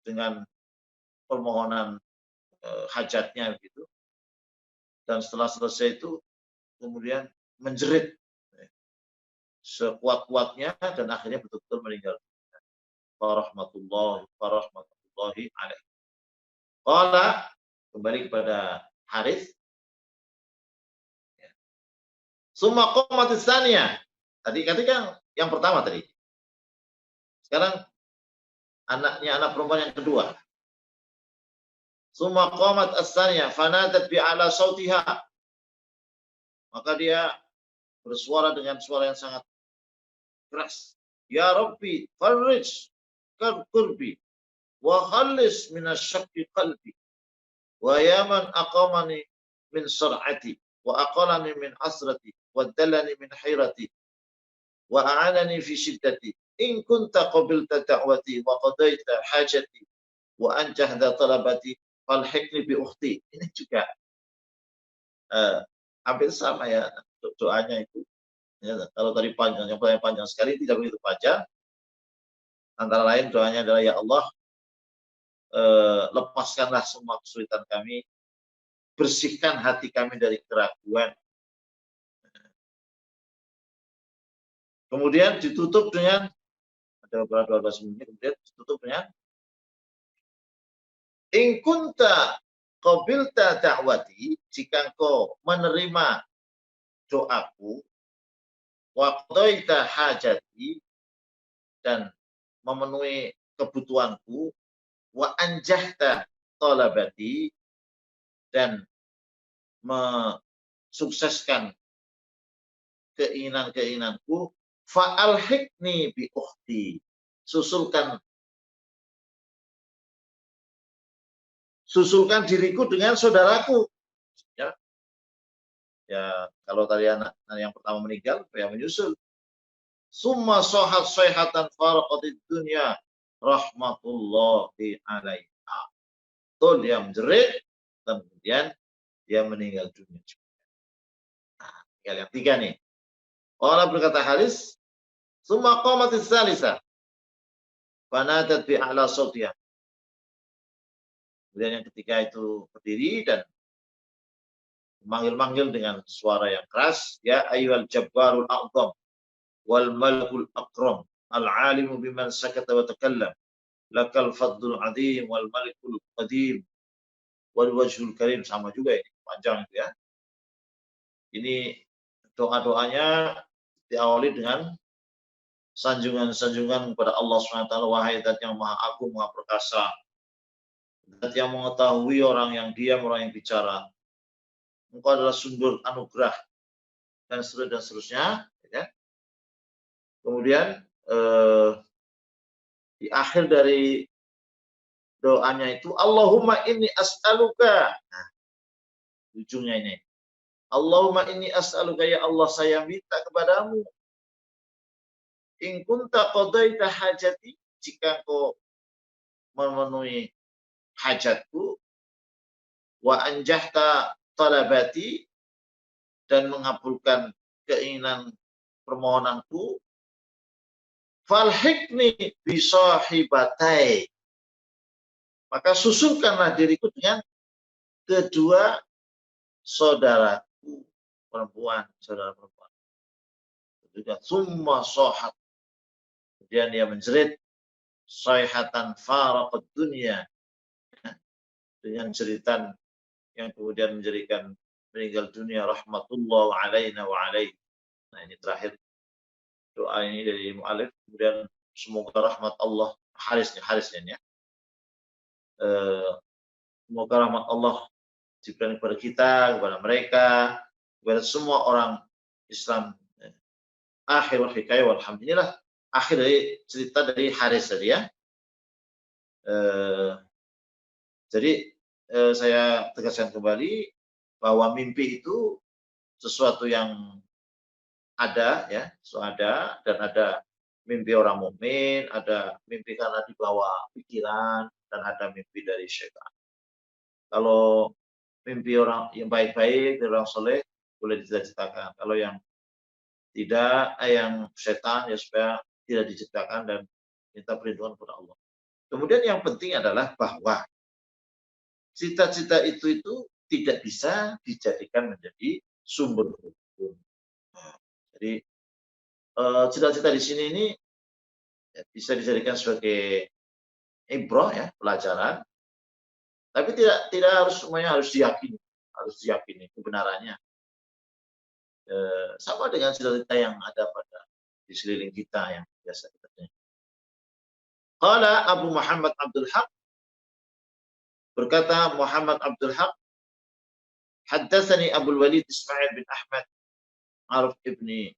dengan permohonan hajatnya gitu. Dan setelah selesai itu kemudian menjerit sekuat-kuatnya dan akhirnya betul-betul meninggal. Warahmatullahi alaihi. Qala, kembali kepada Harits. Summa qamatis tsaniyah. Tadi kan yang pertama tadi. Sekarang anak perempuan yang kedua. Summa qamat as-tsaniyah fanadat bi'ala sautiha. Maka dia bersuara dengan suara yang sangat keras. Ya Rabbi, farrij kurbi wa khallis minasyaqqi qalbi. Wa yaman aqamani min sar'ati wa aqalani min asrati wa dallani min hayrati wa a'anani fi shiddati in kunta qabilta da'wati wa qadaita hajati wa anjahda talabati falhiqni bi ukhti. Ini juga hampir sama ya doanya itu ya, kalau tadi panjang, yang paling panjang sekali tidak begitu panjang. Antara lain doanya adalah ya Allah, lepaskanlah semua kesulitan kami, bersihkan hati kami dari keraguan. Kemudian ditutup dengan ada beberapa doa sebelumnya, kemudian ditutup dengan in kunta qabilta da'wati, jika engkau menerima doaku, wa qadaita hajati, dan memenuhi kebutuhanku, wa anjahta talabati, dan mensukseskan keinginan-keinginanku, fa'alhiqni bi ukhti, susulkan diriku dengan saudaraku. Ya, kalau tadi anak yang pertama meninggal, ya menyusul. Summa sohat sohatan faraqatid dunya rahmatullahi alaiha. Betul, dia menjerit dan kemudian dia meninggal dunia. Nah, tinggal yang tiga nih. Allah berkata Haris, summa qamatis salisa fanadat bi a'la sautiha. Kemudian yang ketiga itu berdiri dan memanggil-manggil dengan suara yang keras, ya ayyuhal jabbarul a'zam wal malakul akram al alimu biman sakata wa takallam lakal fadlul adim wal malikul qadim wal wajhul karim. Sama juga ini, panjang itu ya. Ini doa-doanya diawali dengan sanjungan-sanjungan kepada Allah SWT. Wahai zat yang maha agung, maha perkasa, zat yang mengetahui orang yang diam, orang yang bicara, engkau adalah sumber anugerah, dan seterusnya, ya. Kemudian di akhir dari doanya itu Allahumma inni as'aluka. Nah, ujungnya ini Allahumma inni as'aluka, ya Allah saya minta kepadamu, in kunta qadaita hajati, jika engkau memenuhi hajatku, wa anjahta talabati, dan mengabulkan keinginan permohonanku, falhiqni bisahibatai, maka susulkanlah diriku dengan kedua saudaraku perempuan, saudara perempuan. Juga summa sohat, kemudian dia menjerit sayhatan faraqad dunya, dengan jeritan yang kemudian menjadikan meninggal dunia, rahmatullah alaina wa alaih. Nah, ini terakhir doa ini dari mu'alif. Kemudian semoga rahmat Allah, Harisnya ya. Semoga rahmat Allah diberikan kepada kita, kepada mereka, kepada semua orang Islam. Akhir hikayah walhamdulillah. Akhir dari cerita dari Haris tadi ya. Jadi saya tegaskan kembali bahwa mimpi itu sesuatu yang ada ya, ada dan ada mimpi orang mukmin, ada mimpi karena dibawa pikiran dan ada mimpi dari syaitan. Kalau mimpi orang yang baik-baik dari orang soleh boleh dicita-citakan. Kalau yang tidak, yang setan ya supaya tidak diciptakan dan minta perlindungan kepada Allah. Kemudian yang penting adalah bahwa cita-cita itu tidak bisa dijadikan menjadi sumber hukum. Jadi cita-cita di sini ini bisa dijadikan sebagai ibrah ya, pelajaran. Tapi tidak harus semuanya harus diyakini kebenarannya. Sama dengan cita-cita yang ada pada di sekeliling kita yang biasa kita dengar. Qala Abu Muhammad Abdul Haq, berkata Muhammad Abdul Haq, haddatsani Abu Walid Ismail bin Ahmad Arif ibni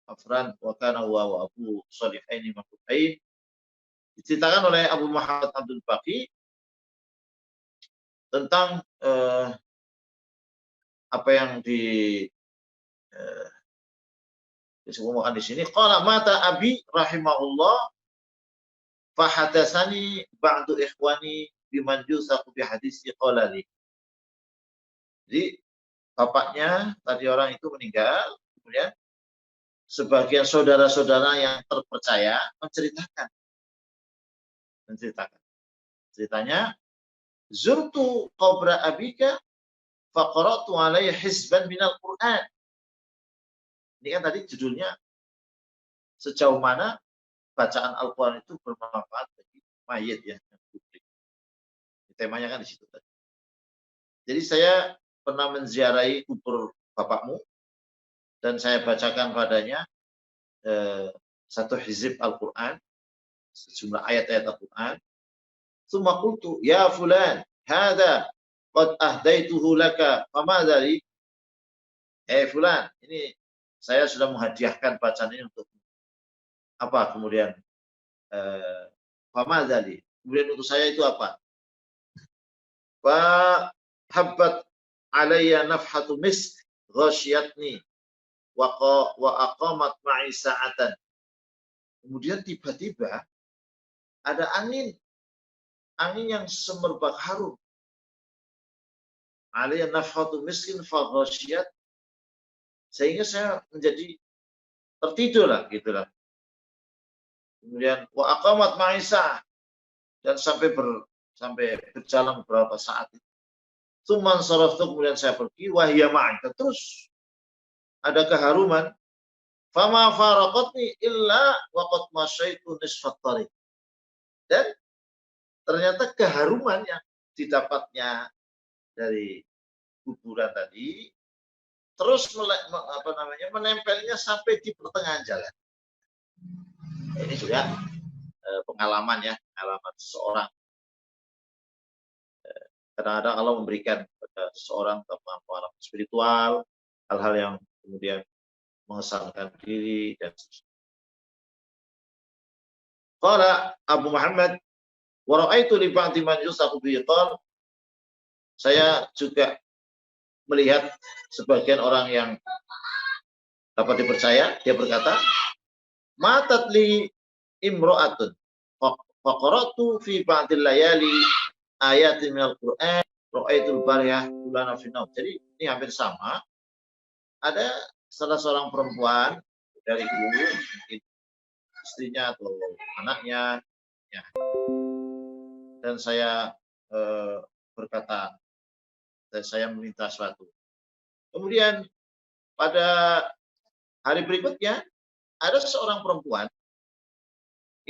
Afran wa kana huwa wa Abu Salihaini Mafuhain. Diceritakan oleh Abu Muhammad Abdul Baqi tentang apa yang disebutkan di sini. Qala mata abi rahimahullah fa hadatsani ba'du ikhwani biman yusaku bi hadisi qala li. Jadi bapaknya tadi orang itu meninggal, kemudian sebagian saudara-saudara yang terpercaya menceritakan. Ceritanya, zurtu qabra abika faqaratu alaihi hizban minal Qur'an. Ini kan tadi judulnya sejauh mana bacaan Al-Quran itu bermanfaat bagi mayit ya, publik. Temanya kan di situ tadi. Jadi saya pernah menziarahi kubur bapakmu dan saya bacakan padanya satu hizib Al-Quran, sejumlah ayat-ayat Al-Quran. Tsumma qultu ya fulan hadza qad ahdaituhu laka famadza li. Fulan, ini saya sudah menghadiahkan bacaan ini untuk apa? Kemudian famadza li. Kemudian untuk saya itu apa? Fa habbat alayya nafhatu misk ghasyatni wa aqamat ma'i sa'atan. Kemudian tiba-tiba ada angin yang semerbak harum. Alayya nafhatu miskin fa ghasyat, sehingga saya menjadi tertidur lah gitulah. Kemudian wa aqamat ma'i sa'ah, dan sampai berjalan beberapa saat. Tsumman saraftu, kemudian saya pergi, wahya ma'i, terus ada keharuman. Fama faraqatni illa waqad masyaitu nisfat tariq. Dan ternyata keharuman yang didapatnya dari kuburan tadi terus menempelnya sampai di pertengahan jalan. Ini juga pengalaman seseorang. Kadang-kadang Allah memberikan kepada seseorang pengalaman spiritual, hal-hal yang kemudian mengesankan diri dan sebagainya. Qala Abu Muhammad wa ra'aitu li ba'di man yusafu bihi qala, saya juga melihat sebagian orang yang dapat dipercaya, dia berkata, matat li imra'atun faqaratu fi ba'dil layali ayatin minal Qur'an ra'aitul bariyah ulana fi naum. Jadi ini hampir sama. Ada salah seorang perempuan dari ibu, mungkin istrinya atau anaknya, ya. Dan saya berkata, dan saya meminta sesuatu. Kemudian pada hari berikutnya ada seorang perempuan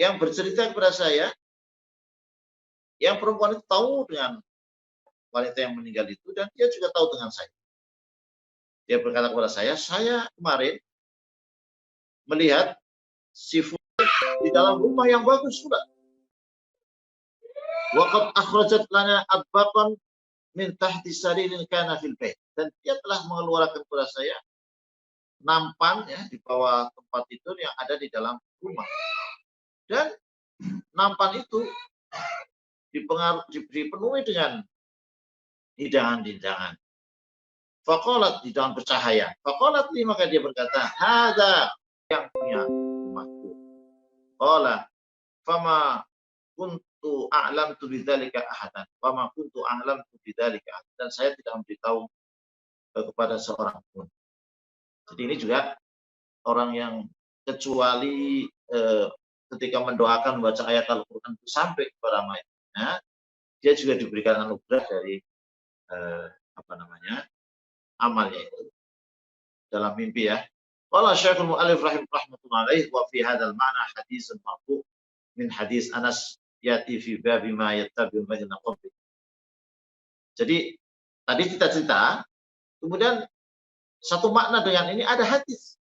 yang bercerita kepada saya, yang perempuan itu tahu dengan wanita yang meninggal itu dan dia juga tahu dengan saya. Dia berkata kepada saya kemarin melihat si fulan di dalam rumah yang bagus pula. Waqad akhrajat lana adbaqan min tahti saririn kana fil bait. Dan dia telah mengeluarkan kepada saya nampan ya di bawah tempat tidur yang ada di dalam rumah. Dan nampan itu dipenuhi dengan hidangan-hidangan. Faqalat, di dalam bercahaya. Faqalat li, maka dia berkata, hada, yang punya rumahku. Qala fama kuntu a'lamtu bidzalika ahadan. Fama kuntu a'lamtu bidzalika ahadan. Dan saya tidak memberitahu kepada seorang pun. Jadi ini juga orang yang kecuali ketika mendoakan membaca ayat Al-Quran itu sampai kepada mayatnya, dia juga diberikan anugerah dari amalnya itu dalam mimpi ya. Qala Syekhul Mu'allif rahimahullah alaihi wa fi hadzal ma'na haditsun marfu' min hadis Anas yati fi babi ma yattabi'u madina qabli. Jadi tadi cerita-cerita, kemudian satu makna dengan ini ada hadis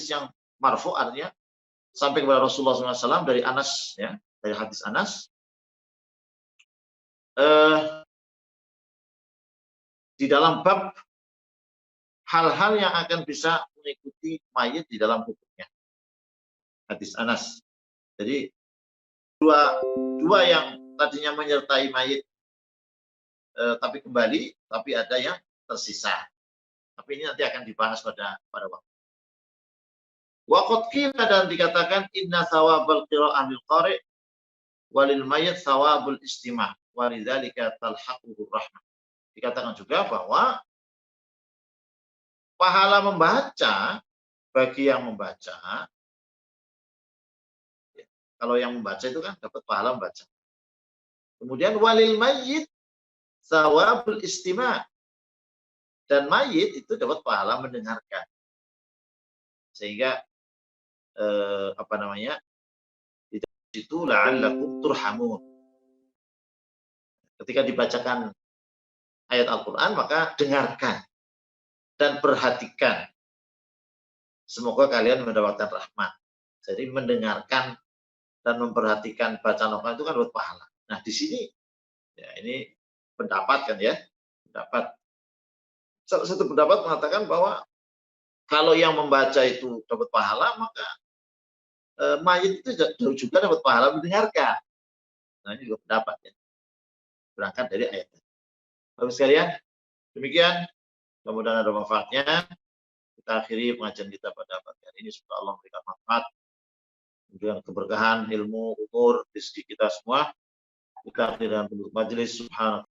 yang marfu' artinya sampai kepada Rasulullah SAW dari Anas ya, dari hadis Anas. Di dalam bab hal-hal yang akan bisa mengikuti mayit di dalam hukumnya. Hadis Anas. Jadi dua yang tadinya menyertai mayit tapi kembali, tapi ada yang tersisa. Tapi ini nanti akan dibahas pada waktu. Waqad qila, dan dikatakan inna thawabal qira'ah lil qari' walil mayit thawabul istima' walidzalika talhaquhu rahmah. Dikatakan juga bahwa pahala membaca bagi yang membaca, kalau yang membaca itu kan dapat pahala membaca. Kemudian walil mayyit thawabul istima', dan mayit itu dapat pahala mendengarkan. Sehingga itu la'allakum turhamun. Ketika dibacakan ayat Al-Quran, maka dengarkan dan perhatikan. Semoga kalian mendapatkan rahmat. Jadi mendengarkan dan memperhatikan bacaan Al-Quran itu kan dapat pahala. Nah di sini, ya ini pendapat kan ya, pendapat. Salah satu pendapat mengatakan bahwa kalau yang membaca itu dapat pahala, maka mayit itu juga dapat pahala mendengarkan. Nah ini juga pendapat ya. Berangkat dari ayat. Bapak sekalian, demikian. Mudah-mudahan ada manfaatnya. Kita akhiri pengajian kita pada pagi hari ini. Semoga Allah memberikan manfaat, memberikan keberkahan, ilmu, umur, rezeki kita semua. Kita akhiri dengan penduduk majelis. Subhanallah.